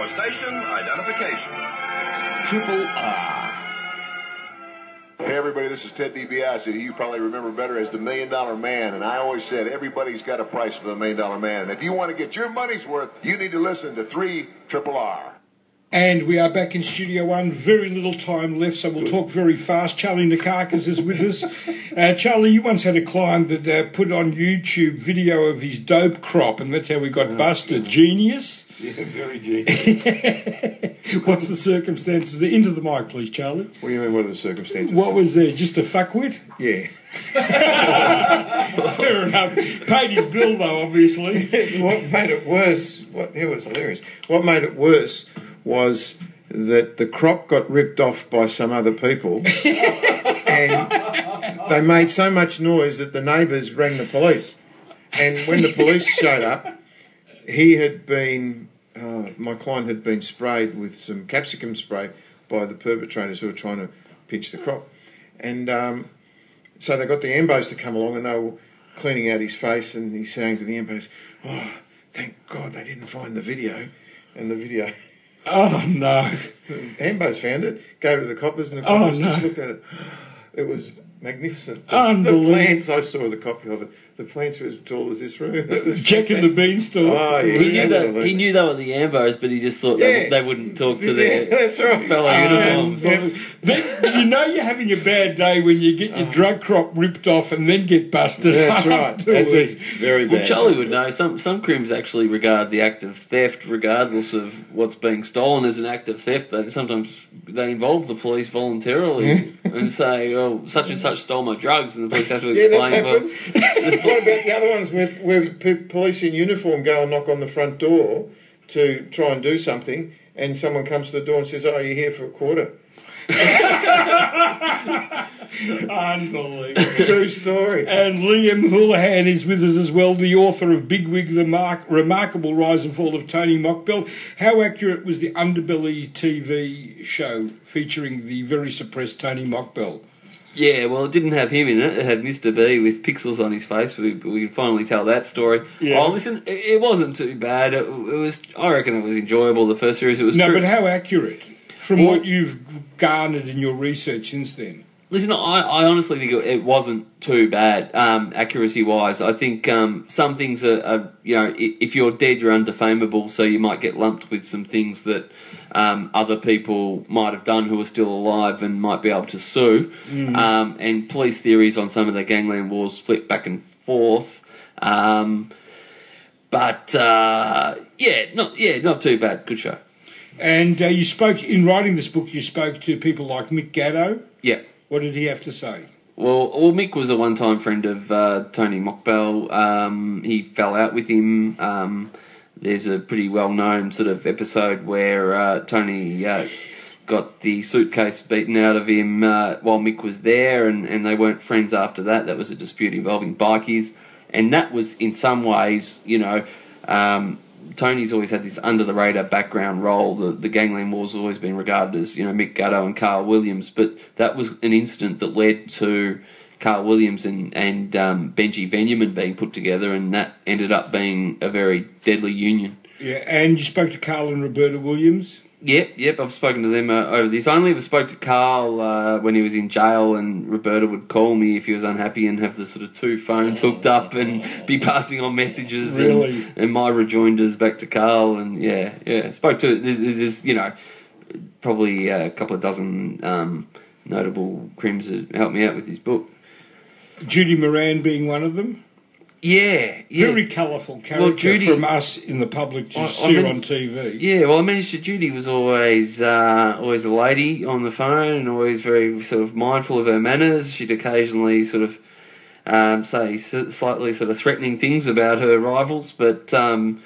For station identification. Triple R. Hey everybody, this is Ted DiBiase, who you probably remember better as the $1 Million Man, and I always said everybody's got a price for the $1 Million Man, and if you want to get your money's worth, you need to listen to 3RRR. And we are back in Studio One. Very little time left, so we'll talk very fast. Charlie Nikakis is with us. Charlie, you once had a client that put on YouTube video of his dope crop, and that's how we got busted. Genius? Yeah, very genius. What's the circumstances? Into the mic, please, Charlie. What do you mean, what are the circumstances? What was there? Just a fuckwit? Yeah. Fair enough. Paid his bill, though, obviously. What made it worse, it was hilarious. What made it worse was that the crop got ripped off by some other people and they made so much noise that the neighbours rang the police. And when the police showed up, he had been, my client had been sprayed with some capsicum spray by the perpetrators who were trying to pinch the crop. And so they got the ambos to come along and they were cleaning out his face, and he's saying to the ambos, "Oh, thank God they didn't find the video." And the video... Oh, no. Ambos found it, gave it to the coppers, and the coppers just looked at it. It was magnificent. The plants, I saw the copy of it. The plants were as tall as this room. It was Checking the beanstalk. Oh, yeah, he knew they were the Ambos, but he just thought they wouldn't talk to their that's right. fellow uniforms. Then, you know you're having a bad day when you get your drug crop ripped off and then get busted. That's right. That's it. Very bad. Well, Charlie would know. Some crims actually regard the act of theft, regardless of what's being stolen, as an act of theft. Sometimes they involve the police voluntarily and say, "Oh, such and such stole my drugs," and the police have to explain. That's happened. What about the other ones where police in uniform go and knock on the front door to try and do something, and someone comes to the door and says, "Oh, you're here for a quarter"? Unbelievable. True story. And Liam Houlihan is with us as well, the author of Bigwig, the Remarkable Rise and Fall of Tony Mockbell. How accurate was the Underbelly TV show featuring the very suppressed Tony Mockbell? Yeah, well, it didn't have him in it. It had Mr. B with pixels on his face. We could finally tell that story. Yeah. Oh, listen, it wasn't too bad. It was. I reckon it was enjoyable. The first series, it was. No, but how accurate? From what you've garnered in your research since then. Listen, I honestly think it wasn't too bad, accuracy-wise. I think some things are, if you're dead, you're undefamable, so you might get lumped with some things that other people might have done who are still alive and might be able to sue. And police theories on some of the gangland wars flip back and forth. Not too bad. Good show. And you spoke, in writing this book, you spoke to people like Mick Gatto. Yeah. What did he have to say? Well, Mick was a one-time friend of Tony Mockbell. He fell out with him. There's a pretty well-known sort of episode where Tony got the suitcase beaten out of him while Mick was there, and they weren't friends after that. That was a dispute involving bikies. And that was, in some ways, Tony's always had this under-the-radar background role. The gangland war's always been regarded as, Mick Gatto and Carl Williams, but that was an incident that led to Carl Williams and Benji Benjamin being put together, and that ended up being a very deadly union. Yeah, and you spoke to Carl and Roberta Williams? Yep, I've spoken to them over this. I only ever spoke to Carl when he was in jail, and Roberta would call me if he was unhappy and have the sort of two phones hooked up and be passing on messages and my rejoinders back to Carl. And yeah, spoke to, there's probably a couple of dozen notable crims that helped me out with his book. Judy Moran being one of them? Yeah. Very colourful character from us in the public to see on TV. Yeah, well, I managed to. Judy was always a lady on the phone and always very sort of mindful of her manners. She'd occasionally sort of say slightly sort of threatening things about her rivals, but I managed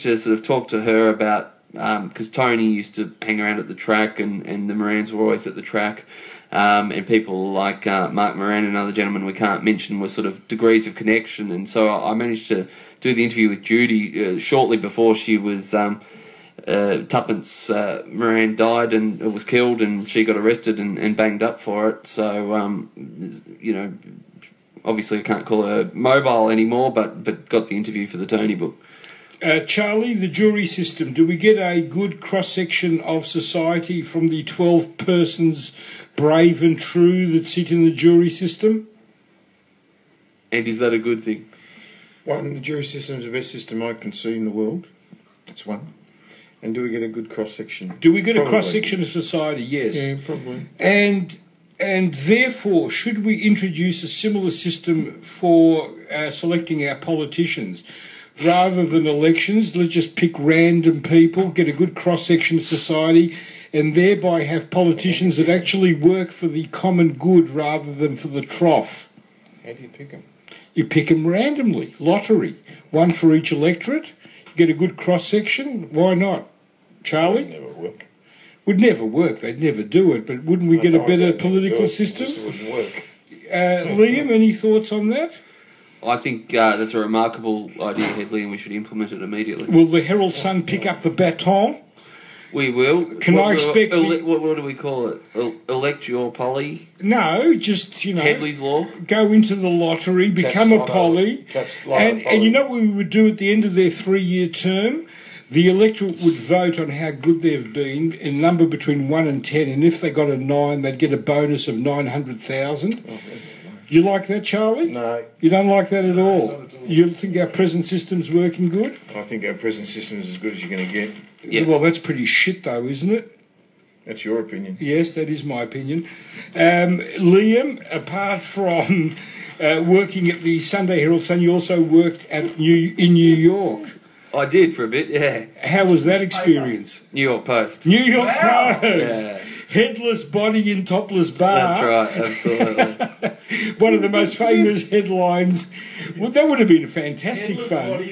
to sort of talk to her about, because Tony used to hang around at the track and the Morans were always at the track. And people like Mark Moran and other gentlemen we can't mention were sort of degrees of connection. And so I managed to do the interview with Judy shortly before she was, Tuppence Moran died and was killed, and she got arrested and banged up for it. So, obviously I can't call her mobile anymore, but got the interview for the Tony book. Charlie, the jury system, do we get a good cross-section of society from the 12 persons, brave and true, that sit in the jury system? And is that a good thing? One, the jury system is the best system I can see in the world. That's one. And do we get a good cross-section? Do we get Probably. a cross-section of society? Yes. Yeah, probably. And therefore, should we introduce a similar system for selecting our politicians? Rather than elections, let's just pick random people, get a good cross-section of society, and thereby have politicians that actually work for the common good rather than for the trough. How do you pick them? You pick them randomly, lottery, one for each electorate. You get a good cross-section. Why not? Charlie? Never work. Would never work. They'd never do it. But wouldn't we get a better political system? It wouldn't work. Liam, any thoughts on that? I think that's a remarkable idea, Headley, and we should implement it immediately. Will the Herald Sun pick up the baton? We will. Can I expect... What do we call it? Elect your poly? No, just, Headley's Law? Go into the lottery, become a poly, and you know what we would do at the end of their 3-year term? The electorate would vote on how good they've been in a number between 1 and 10, and if they got a 9, they'd get a bonus of 900,000. You like that, Charlie? No. You don't like that at all? Not at all. You think our present system's working good? I think our present system is as good as you're going to get. Yeah. Well, that's pretty shit, though, isn't it? That's your opinion. Yes, that is my opinion. Liam, apart from working at the Sunday Herald Sun, you also worked in New York. I did for a bit, yeah. How was that experience? New York Post. New York Post. Yeah. Headless body in topless bar. That's right, absolutely. One of the most famous headlines. Well, that would have been a fantastic fun.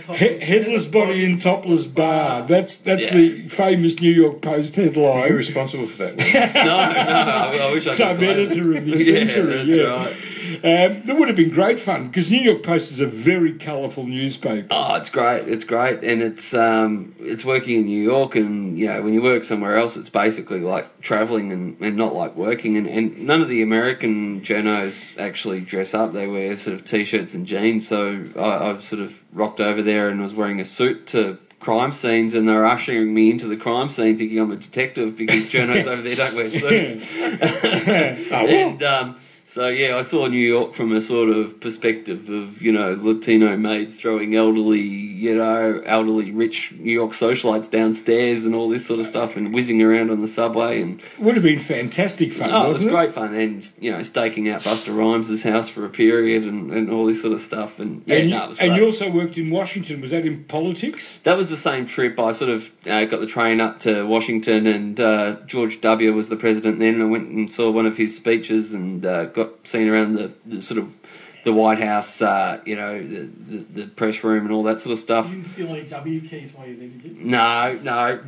Headless body in topless bar. That's the famous New York Post Are you headline. responsible for that one? No, I wish I could. Some blame it. editor of the Yeah, century. that's right. That would have been great fun because New York Post is a very colourful newspaper. Oh, it's great, and it's working in New York, and when you work somewhere else, it's basically like travelling and not like working, and none of the American journos actually dress up. They wear sort of t-shirts and jeans, so I sort of rocked over there and was wearing a suit to crime scenes, and they were ushering me into the crime scene thinking I'm a detective because journos over there don't wear suits. And so I saw New York from a sort of perspective of Latino maids throwing elderly rich New York socialites downstairs and all this sort of stuff, and whizzing around on the subway, and Would have been fantastic fun. it was wasn't great fun, and staking out Busta Rhymes' house for a period and all this sort of stuff, and it was great. And you also worked in Washington. Was that in politics? That was the same trip. I sort of got the train up to Washington, and George W. was the president then, and I went and saw one of his speeches and got seen around the sort of the White House, the press room and all that sort of stuff. You didn't steal any W keys while you were there, did you? No,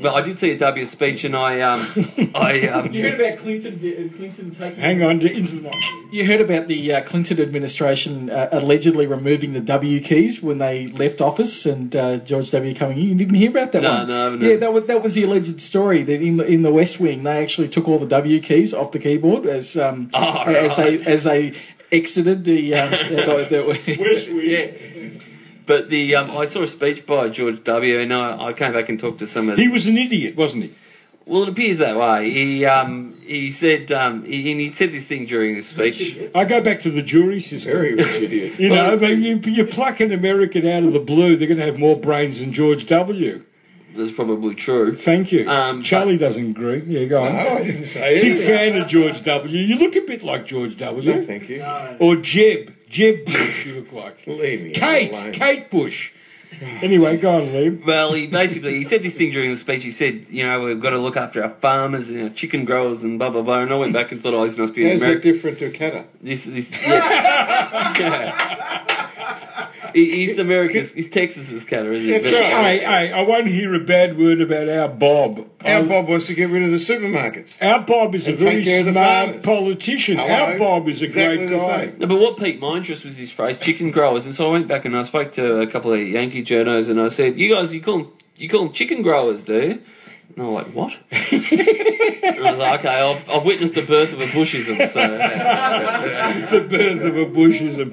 but I did see a W speech, and I You heard about Clinton taking... Hang on to into the... You heard about the Clinton administration allegedly removing the W keys when they left office, and George W. coming in. You didn't hear about that one? No, I haven't. Yeah, that was the alleged story, that in the West Wing they actually took all the W keys off the keyboard as they exited the West Wing. Yeah. But I saw a speech by George W. and I came back and talked to some of. He was an idiot, wasn't he? Well, it appears that way. He said he said this thing during his speech. I go back to the jury system. Very rich idiot. You pluck an American out of the blue, they're going to have more brains than George W. That's probably true. Thank you. Charlie doesn't agree. Yeah, go on. No, I didn't say Big it. fan of George W. You look a bit like George W. No, thank you. Or Jeb Bush, you look like. Leave me alone. Kate Bush. Anyway, go on, Liam. Well, he said this thing during the speech. He said, we've got to look after our farmers and our chicken growers and blah blah blah. And I went back and thought, this must be an How's that American. different to a catter? He's America's. He's Texas's catter, isn't he? That's But- right. Hey, I won't hear a bad word about our Bob. Our Bob wants to get rid of the supermarkets. Our Bob is a And very take care of the smart farmers. politician. Hello? Our Bob is a Exactly great the guy. same. No, but what piqued my interest was his phrase, chicken growers. And so I went back and I spoke to a couple of Yankee journos and I said, you guys, you call them chicken growers, do you? And they were like, what? And I was like, okay, I've witnessed the birth of a Bushism. So, The birth of a Bushism.